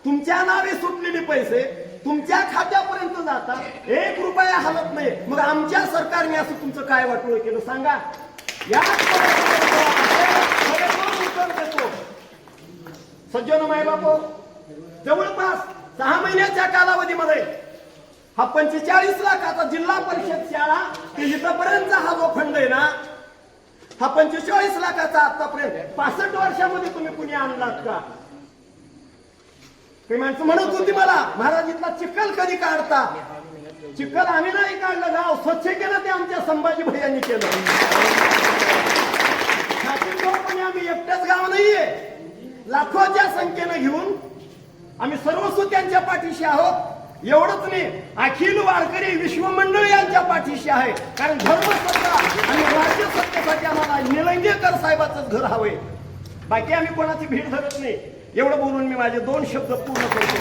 तुमच्या नावे सुटलेले पैसे तुमच्या खात्यापर्यंत जातात, 1 रुपया हलत नाही. मग आमच्या सरकारने असं तुमचं काय वाटोळ केलं सांगा. सज्जन माय बापू, जवळपास 6 महिन्याच्या कालावधीमध्ये हा 45 लाखाचा जिल्हा परिषद शाळा ते इथपर्यंत हा जो फंड आहे ना, हा 45 लाखाचा आतापर्यंत 65 वर्षामध्ये तुम्ही कुणी आणलात का? काही माणसं म्हणत होती मला, महाराज इथला चिखल कधी काढता? चिखल आम्ही नाही काढलं, गाव स्वच्छ केलं ते आमच्या संभाजी भैयांनी केलं. पण आम्ही एकटंच गाव नाहीये, लाखोच्या संख्येनं घेऊन आम्ही सर्वस्व त्यांच्या पाठीशी आहोत. एवढंच नाही, अखिल वारकरी विश्वमंडळ यांच्या पाठीशी आहे. कारण धर्मसत्ता आणि राज्य सत्तेसाठी आम्हाला निलंगेकर साहेबांचंच घर हवंय. बाकी आम्ही कोणाची भीड धरत नाही. एवढं बोलून मी माझे 2 शब्द पूर्ण करतो.